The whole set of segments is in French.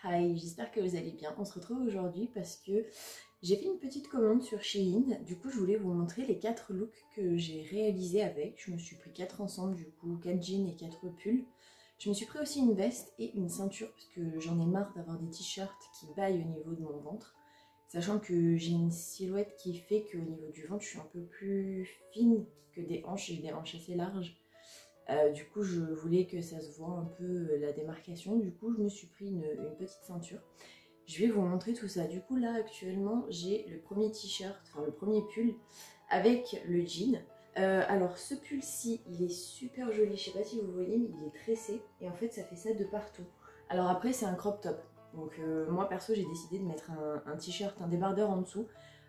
Hi, j'espère que vous allez bien. On se retrouve aujourd'hui parce que j'ai fait une petite commande sur Shein. Du coup, je voulais vous montrer les 4 looks que j'ai réalisés avec. Je me suis pris 4 ensemble, du coup 4 jeans et 4 pulls. Je me suis pris aussi une veste et une ceinture parce que j'en ai marre d'avoir des t-shirts qui baillent au niveau de mon ventre. Sachant que j'ai une silhouette qui fait qu'au niveau du ventre, je suis un peu plus fine que des hanches. J'ai des hanches assez larges. Du coup, je voulais que ça se voit un peu la démarcation. Du coup, je me suis pris une petite ceinture. Je vais vous montrer tout ça. Du coup, là, actuellement, j'ai le premier t-shirt, enfin le premier pull avec le jean. Alors, ce pull-ci, il est super joli. Je sais pas si vous voyez, mais il est tressé. Et en fait, ça fait ça de partout. Alors après, c'est un crop top. Donc moi, perso, j'ai décidé de mettre un t-shirt, un débardeur en dessous.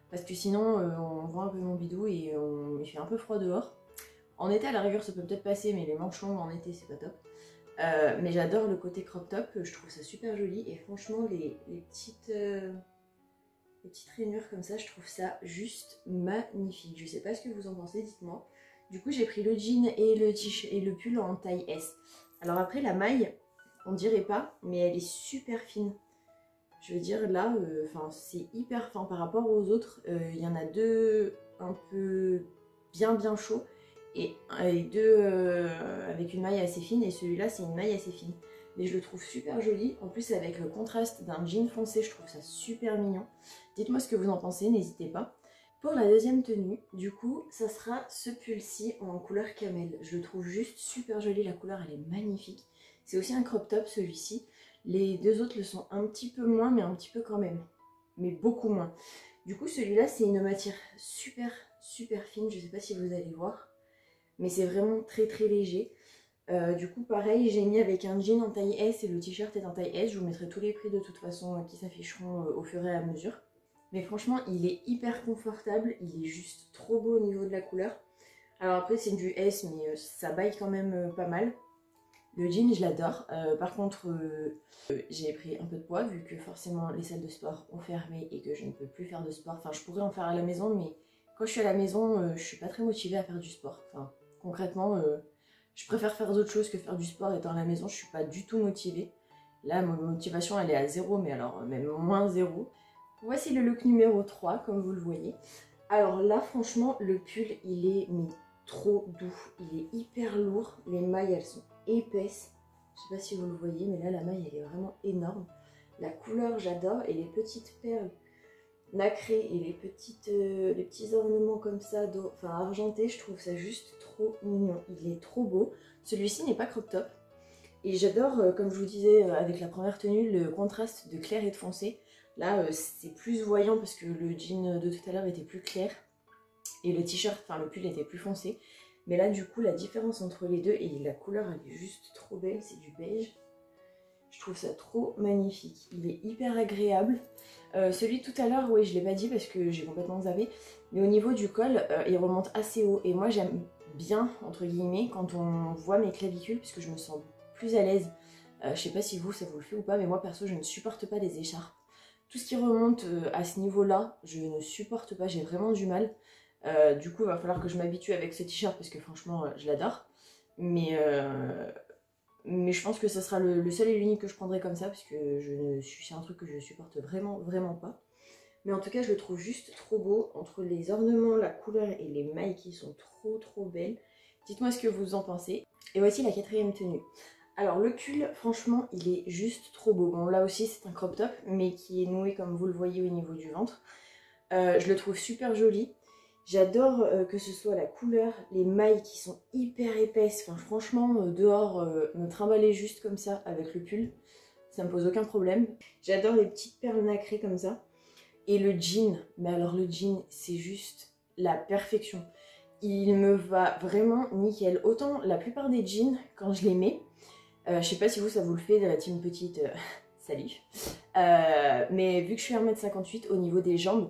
Parce que sinon, on voit un peu mon bidou et il fait un peu froid dehors. En été, à la rigueur, ça peut peut-être passer, mais les manches longues en été, c'est pas top. Mais j'adore le côté crop top, je trouve ça super joli. Et franchement, les petites rainures comme ça, je trouve ça juste magnifique. Je sais pas ce que vous en pensez, dites-moi. Du coup, j'ai pris le jean et le pull en taille S. Alors après, la maille, on dirait pas, mais elle est super fine. Je veux dire, là, c'est hyper fin par rapport aux autres. Il y en a deux un peu bien chauds. Et deux avec une maille assez fine, et celui-là c'est une maille assez fine. Mais je le trouve super joli, en plus avec le contraste d'un jean foncé, je trouve ça super mignon. Dites-moi ce que vous en pensez, n'hésitez pas. Pour la deuxième tenue, du coup, ça sera ce pull-ci en couleur camel. Je le trouve juste super joli, la couleur elle est magnifique. C'est aussi un crop top celui-ci. Les deux autres le sont un petit peu moins, mais un petit peu quand même. Mais beaucoup moins. Du coup, celui-là c'est une matière super fine, je sais pas si vous allez voir. Mais c'est vraiment très léger. Du coup pareil, j'ai mis avec un jean en taille S et le t-shirt est en taille S. Je vous mettrai tous les prix de toute façon qui s'afficheront au fur et à mesure. Mais franchement il est hyper confortable, il est juste trop beau au niveau de la couleur. Alors après c'est du S mais ça baille quand même pas mal. Le jean je l'adore, par contre j'ai pris un peu de poids vu que forcément les salles de sport ont fermé et que je ne peux plus faire de sport. Enfin je pourrais en faire à la maison mais quand je suis à la maison je suis pas très motivée à faire du sport. Enfin concrètement je préfère faire d'autres choses que faire du sport étant à la maison, je suis pas du tout motivée. Là ma motivation elle est à zéro mais alors même moins zéro. Voici le look numéro 3 comme vous le voyez. Alors là franchement le pull il est mais trop doux, il est hyper lourd, les mailles elles sont épaisses, je sais pas si vous le voyez mais là la maille elle est vraiment énorme. La couleur j'adore et les petites perles nacrées et les petits ornements comme ça, argentés, je trouve ça juste trop mignon, il est trop beau. Celui-ci n'est pas crop top et j'adore, comme je vous disais avec la première tenue, le contraste de clair et de foncé. Là c'est plus voyant parce que le jean de tout à l'heure était plus clair et le t-shirt, enfin le pull était plus foncé. Mais là du coup la différence entre les deux et la couleur elle est juste trop belle, c'est du beige. Je trouve ça trop magnifique, il est hyper agréable. Celui de tout à l'heure, oui je l'ai pas dit parce que j'ai complètement zappé. Mais au niveau du col, il remonte assez haut. Et moi j'aime bien, entre guillemets, quand on voit mes clavicules puisque je me sens plus à l'aise. Je sais pas si vous ça vous le fait ou pas, mais moi perso je ne supporte pas les écharpes. Tout ce qui remonte à ce niveau-là, je ne supporte pas, j'ai vraiment du mal. Du coup, il va falloir que je m'habitue avec ce t-shirt parce que franchement, je l'adore. Mais je pense que ce sera le seul et l'unique que je prendrai comme ça parce que c'est un truc que je supporte vraiment pas. Mais en tout cas, je le trouve juste trop beau. Entre les ornements, la couleur et les mailles qui sont trop belles. Dites-moi ce que vous en pensez. Et voici la quatrième tenue. Alors le pull, franchement, il est juste trop beau. Bon, là aussi, c'est un crop top, mais qui est noué comme vous le voyez au niveau du ventre. Je le trouve super joli. J'adore que ce soit la couleur, les mailles qui sont hyper épaisses. Enfin, franchement, dehors, me trimballer juste comme ça avec le pull, ça me pose aucun problème. J'adore les petites perles nacrées comme ça. Et le jean, mais alors le jean, c'est juste la perfection. Il me va vraiment nickel. Autant la plupart des jeans, quand je les mets, je sais pas si vous, ça vous le fait de la team petite, salut. Mais vu que je suis 1m58 au niveau des jambes,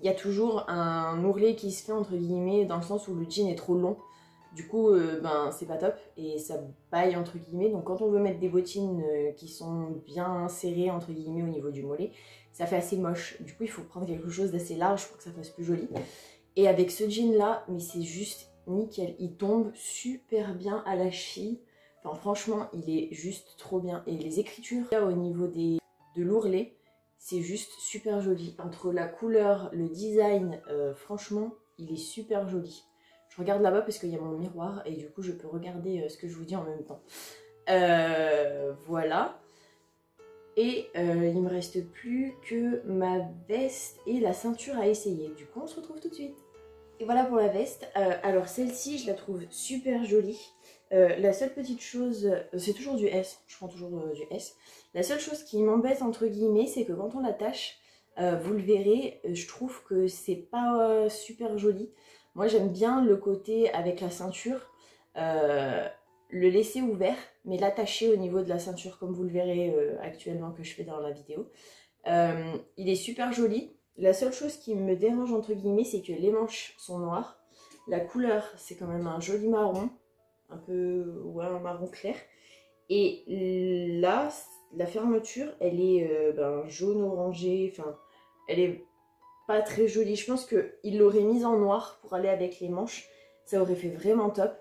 il y a toujours un ourlet qui se fait entre guillemets dans le sens où le jean est trop long. Du coup, c'est pas top et ça baille entre guillemets. Donc quand on veut mettre des bottines qui sont bien serrées entre guillemets au niveau du mollet, ça fait assez moche. Du coup, il faut prendre quelque chose d'assez large pour que ça fasse plus joli. Et avec ce jean là, mais c'est juste nickel. Il tombe super bien à la cheville. Enfin franchement, il est juste trop bien. Et les écritures, là, au niveau des de l'ourlet. C'est juste super joli. Entre la couleur, le design, franchement, il est super joli. Je regarde là-bas parce qu'il y a mon miroir et du coup, je peux regarder ce que je vous dis en même temps. Voilà. Et il me reste plus que ma veste et la ceinture à essayer. Du coup, on se retrouve tout de suite. Et voilà pour la veste. Alors celle-ci, je la trouve super jolie. La seule petite chose, c'est toujours du S, je prends toujours du S. La seule chose qui m'embête entre guillemets, c'est que quand on l'attache, vous le verrez, je trouve que c'est pas super joli. Moi j'aime bien le côté avec la ceinture, le laisser ouvert, mais l'attacher au niveau de la ceinture comme vous le verrez actuellement que je fais dans la vidéo. Il est super joli. La seule chose qui me dérange entre guillemets, c'est que les manches sont noires. La couleur, c'est quand même un joli marron. Un peu, ouais, un marron clair. Et là, la fermeture, elle est jaune orangé, enfin, elle est pas très jolie. Je pense qu'il l'aurait mise en noir pour aller avec les manches, ça aurait fait vraiment top.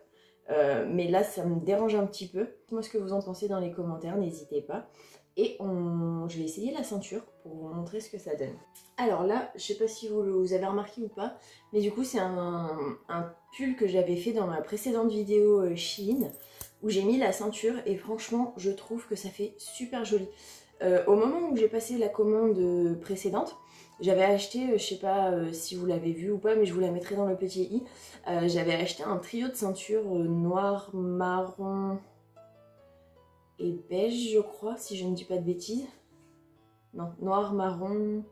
Mais là, ça me dérange un petit peu. Dites-moi ce que vous en pensez dans les commentaires, n'hésitez pas. Et je vais essayer la ceinture pour vous montrer ce que ça donne. Alors là, je sais pas si vous avez remarqué ou pas, mais du coup c'est un pull que j'avais fait dans ma précédente vidéo Shein, où j'ai mis la ceinture et franchement je trouve que ça fait super joli. Au moment où j'ai passé la commande précédente, j'avais acheté, je sais pas si vous l'avez vu ou pas, mais je vous la mettrai dans le petit i, j'avais acheté un trio de ceintures noir, marron et beige je crois, si je ne dis pas de bêtises. Non, noir, marron...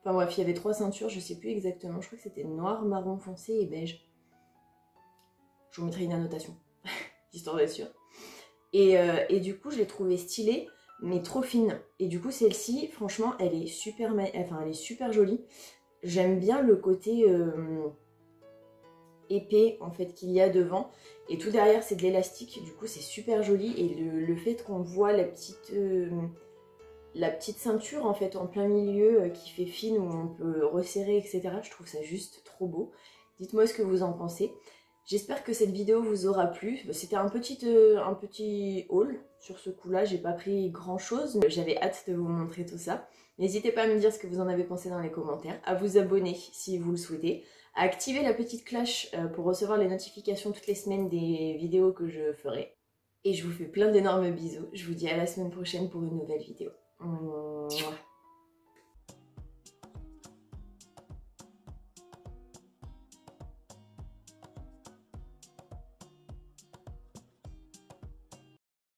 Enfin bref, il y avait 3 ceintures, je sais plus exactement, je crois que c'était noir, marron foncé et beige. Je vous mettrai une annotation, histoire d'être sûre. Et du coup, je l'ai trouvée stylée, mais trop fine. Et du coup, celle-ci, franchement, elle est super jolie. J'aime bien le côté épais, en fait, qu'il y a devant. Et tout derrière, c'est de l'élastique, du coup, c'est super joli. Et le fait qu'on voit la petite ceinture en fait en plein milieu qui fait fine, où on peut resserrer, etc. Je trouve ça juste trop beau. Dites-moi ce que vous en pensez. J'espère que cette vidéo vous aura plu. C'était un petit haul sur ce coup-là. J'ai pas pris grand chose, mais j'avais hâte de vous montrer tout ça. N'hésitez pas à me dire ce que vous en avez pensé dans les commentaires, à vous abonner si vous le souhaitez, à activer la petite cloche pour recevoir les notifications toutes les semaines des vidéos que je ferai. Et je vous fais plein d'énormes bisous. Je vous dis à la semaine prochaine pour une nouvelle vidéo. Mouah.